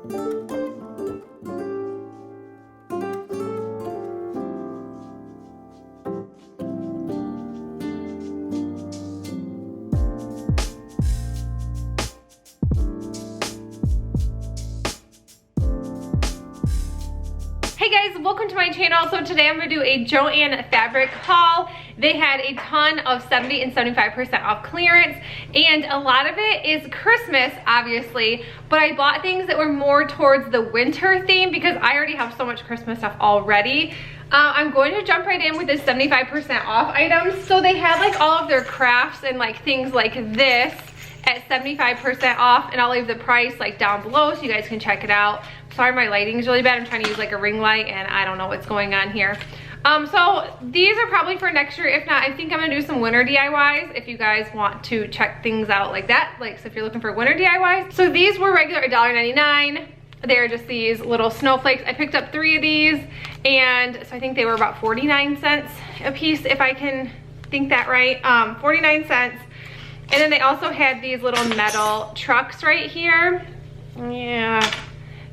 Hey guys, welcome to my channel. So today I'm going to do a Joann fabric haul. They had a ton of 70 and 75% off clearance, and a lot of it is Christmas, obviously, but I bought things that were more towards the winter theme because I already have so much Christmas stuff already. I'm going to jump right in with this 75% off items. So they had like all of their crafts and like things like this at 75% off, and I'll leave the price like down below so you guys can check it out. Sorry, my lighting is really bad. I'm trying to use like a ring light and I don't know what's going on here. So these are probably for next year. If not, I think I'm gonna do some winter DIYs if you guys want to check things out like that. Like, so if you're looking for winter DIYs. So these were regular $1.99. They're just these little snowflakes. I picked up 3 of these, and so I think they were about 49 cents a piece, if I can think that right. 49 cents. And then they also had these little metal trucks right here. Yeah.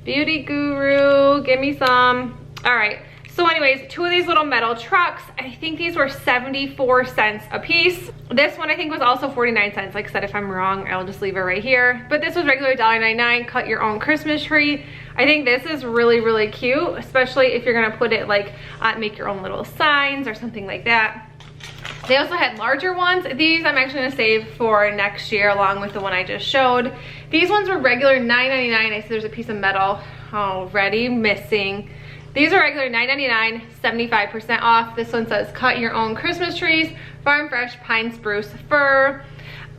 Beauty Guru, give me some. All right, so anyways, 2 of these little metal trucks, I think these were 74 cents a piece. This one I think was also 49 cents. Like I said, if I'm wrong, I'll just leave it right here. But this was regular $1.99, cut your own Christmas tree. I think this is really, really cute, especially if you're gonna put it like, make your own little signs or something like that. They also had larger ones. These I'm actually gonna save for next year along with the one I just showed. These ones were regular $9.99. I see there's a piece of metal already missing. These are regular $9.99, 75% off. This one says cut your own Christmas trees, farm fresh pine spruce fir.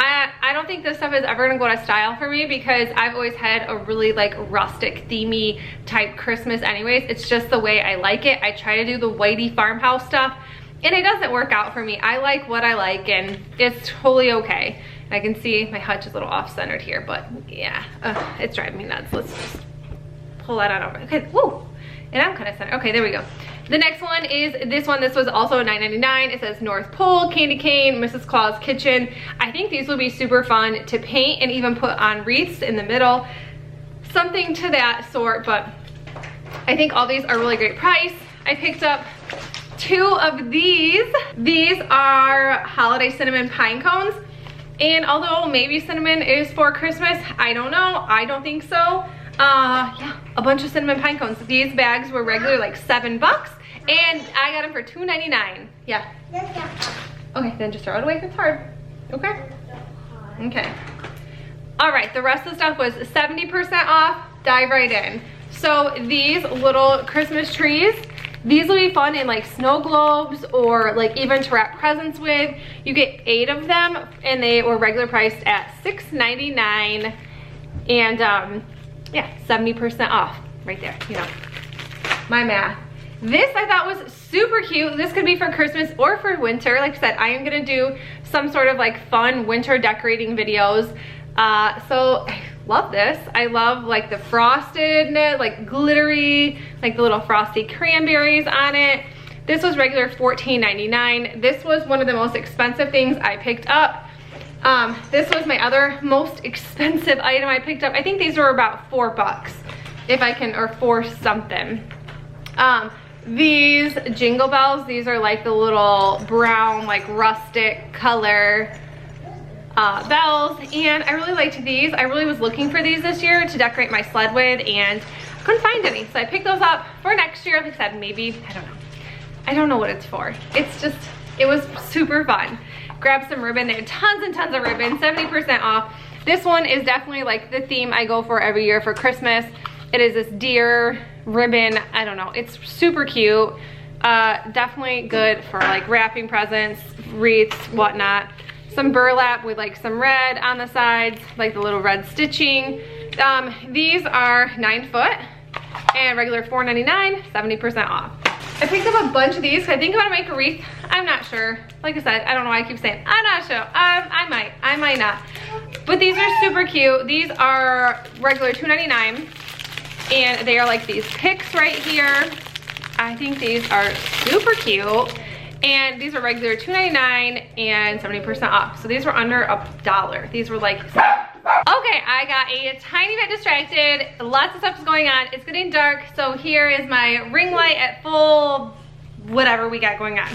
I don't think this stuff is ever gonna go out of style for me because I've always had a really like rustic themey type Christmas anyways. It's just the way I like it. I try to do the whitey farmhouse stuff, and it doesn't work out for me. I like what I like, and it's totally okay. I can see my hutch is a little off-centered here, but yeah, it's driving me nuts. Let's just pull that on over. Okay, whoa, and I'm kind of centered. Okay, there we go. The next one is this one. This was also $9.99. It says North Pole, Candy Cane, Mrs. Claus Kitchen. I think these will be super fun to paint and even put on wreaths in the middle. Something to that sort, but I think all these are really great price. I picked up 2 of these. These are holiday cinnamon pine cones. And although maybe cinnamon is for Christmas, I don't know. I don't think so. Yeah, a bunch of cinnamon pine cones. These bags were regular like $7, and I got them for $2.99. Yeah. Okay, then just throw it away if it's hard. Okay. Okay. All right, the rest of the stuff was 70% off. Dive right in. So these little Christmas trees, these will be fun in like snow globes or like even to wrap presents with. You get 8 of them, and they were regular priced at $6.99, and yeah, 70% off right there, you know, my math. This I thought was super cute. This could be for Christmas or for winter. Like I said, I am gonna do some sort of like fun winter decorating videos. So I love this. I love like the frosted, like glittery, like the little frosty cranberries on it. This was regular $14.99. This was one of the most expensive things I picked up. This was my other most expensive item I picked up. I think these were about $4 if I can, or 4 something. These Jingle Bells, these are like the little brown, like rustic color bells, and I really liked these. I really was looking for these this year to decorate my sled with, and I couldn't find any, so I picked those up for next year. Like I said, maybe, I don't know. I don't know what it's for. It's just, it was super fun. Grab some ribbon. They had tons and tons of ribbon, 70% off. This one is definitely like the theme I go for every year for Christmas. It is this deer ribbon. I don't know. It's super cute. Definitely good for like wrapping presents, wreaths, whatnot. Some burlap with like some red on the sides, like the little red stitching. These are 9 foot and regular $4.99, 70% off. I picked up a bunch of these. I think I'm gonna make a wreath. I'm not sure. Like I said, I don't know why I keep saying I'm not sure. I might not. But these are super cute. These are regular $2.99, and they are like these picks right here. I think these are super cute. And these are regular $2.99 and 70% off. So these were under $1. These were like Okay, I got a tiny bit distracted. Lots of stuff is going on. It's getting dark, so here is my ring light at full whatever we got going on.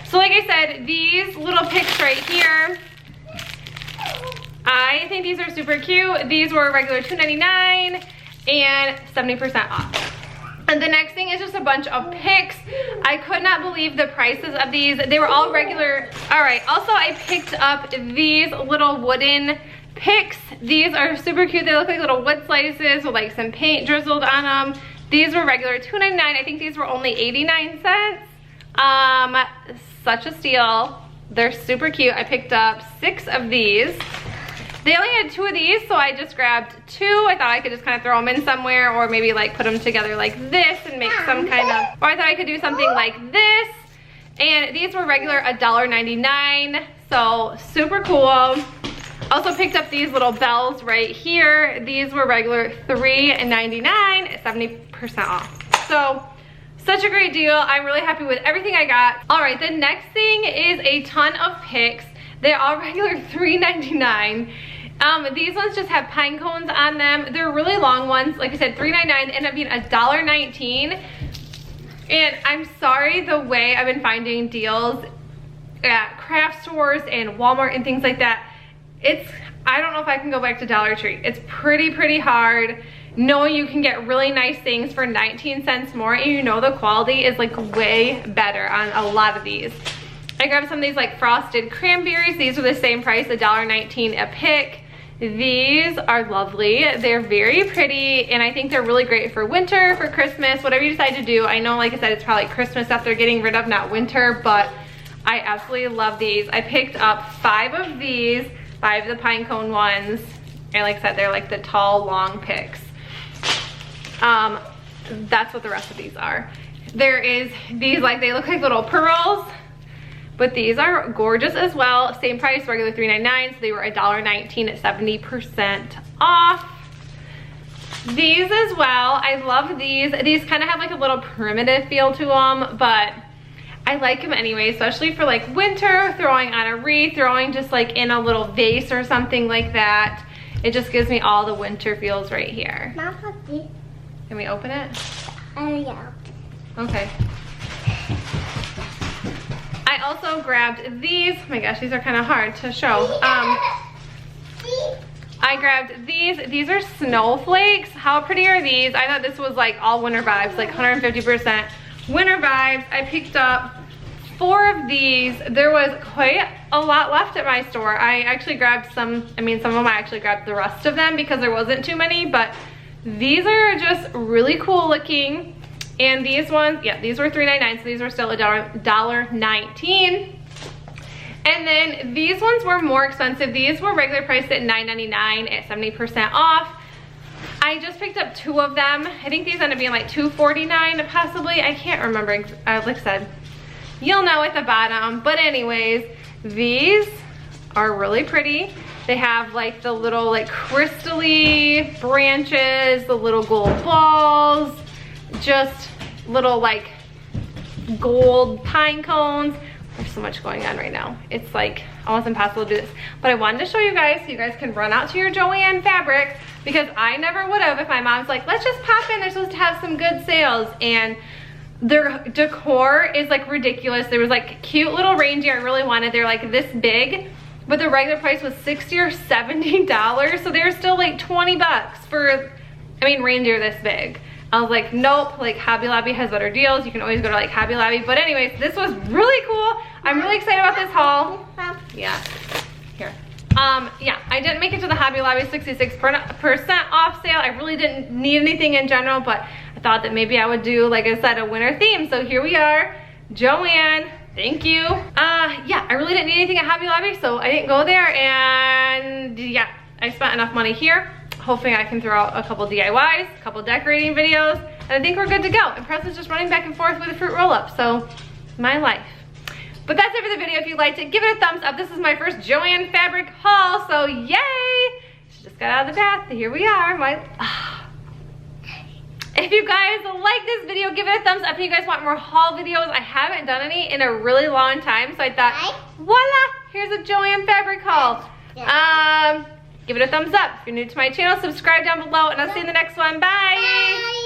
So like I said, these little picks right here, I think these are super cute. These were regular $2.99 and 70% off. And the next thing is just a bunch of picks. I could not believe the prices of these. They were all regular. All right, also I picked up these little wooden picks. These are super cute. They look like little wood slices with like some paint drizzled on them. These were regular $2.99. I think these were only 89 cents. Such a steal. They're super cute. I picked up 6 of these. They only had 2 of these, so I just grabbed 2. I thought I could just kind of throw them in somewhere, or maybe like put them together like this and make some kind of, or I thought I could do something like this. And these were regular $1.99, so super cool. Also picked up these little bells right here. These were regular $3.99, 70% off. So such a great deal. I'm really happy with everything I got. All right, the next thing is a ton of picks. They're all regular $3.99. These ones just have pine cones on them. They're really long ones. Like I said, $3.99 end up being $1.19. And I'm sorry, the way I've been finding deals at craft stores and Walmart and things like that, I don't know if I can go back to Dollar Tree. It's pretty hard knowing you can get really nice things for 19 cents more, and you know the quality is like way better on a lot of these. I grabbed some of these like frosted cranberries. These are the same price, $1.19 a pick. These are lovely. They're very pretty, and I think they're really great for winter, for Christmas, whatever you decide to do. I know, like I said, it's probably Christmas stuff they're getting rid of, not winter, but I absolutely love these. I picked up 5 of these, 5 of the pine cone ones, and like I said, they're like the tall, long picks. That's what the rest of these are. There is these, like, they look like little pearls, but these are gorgeous as well. Same price, regular $3.99, so they were $1.19 at 70% off. These as well, I love these. These kind of have like a little primitive feel to them, but I like them anyway, especially for like winter, throwing on a wreath, throwing just like in a little vase or something like that. It just gives me all the winter feels right here. Can we open it? Yeah. Okay. I also grabbed these. Oh my gosh, these are kind of hard to show. I grabbed these. These are snowflakes. How pretty are these? I thought this was like all winter vibes, like 150% winter vibes. I picked up 4 of these. There was quite a lot left at my store. I actually grabbed some, some of them I actually grabbed the rest of them because there wasn't too many, but these are just really cool looking. And these ones, yeah, these were $3.99, so these were still $1.19. And then these ones were more expensive. These were regular priced at $9.99 at 70% off. I just picked up 2 of them. I think these ended up being like $2.49 possibly. I can't remember, like I said, you'll know at the bottom. But anyways, these are really pretty. They have like the little like crystally branches, the little gold balls, just little like gold pine cones. There's so much going on right now. It's like almost impossible to do this. But I wanted to show you guys so you guys can run out to your Joann fabric, because I never would have if my mom's like, let's just pop in, they're supposed to have some good sales. And their decor is like ridiculous. There was like cute little reindeer I really wanted. They're like this big, but the regular price was $60 or $70. So they're still like 20 bucks for, reindeer this big. I was like, nope, like Hobby Lobby has better deals. You can always go to like Hobby Lobby. But anyways, this was really cool. I'm really excited about this haul. Yeah, here. Yeah, I didn't make it to the Hobby Lobby 66% off sale. I really didn't need anything in general, but I thought that maybe I would do, like I said, a winter theme. So here we are, Joann. Thank you. Yeah, I really didn't need anything at Hobby Lobby, so I didn't go there. And yeah, I spent enough money here. Hopefully I can throw out a couple DIYs, a couple decorating videos, and I think we're good to go. And Preston's just running back and forth with a fruit roll-up, so my life. But that's it for the video. If you liked it, give it a thumbs up. This is my first Joann fabric haul, so yay! She just got out of the bath, here we are. If you guys like this video, give it a thumbs up. If you guys want more haul videos, I haven't done any in a really long time, so I thought, voila, here's a Joann fabric haul. give it a thumbs up. If you're new to my channel, subscribe down below, and I'll see you in the next one. Bye.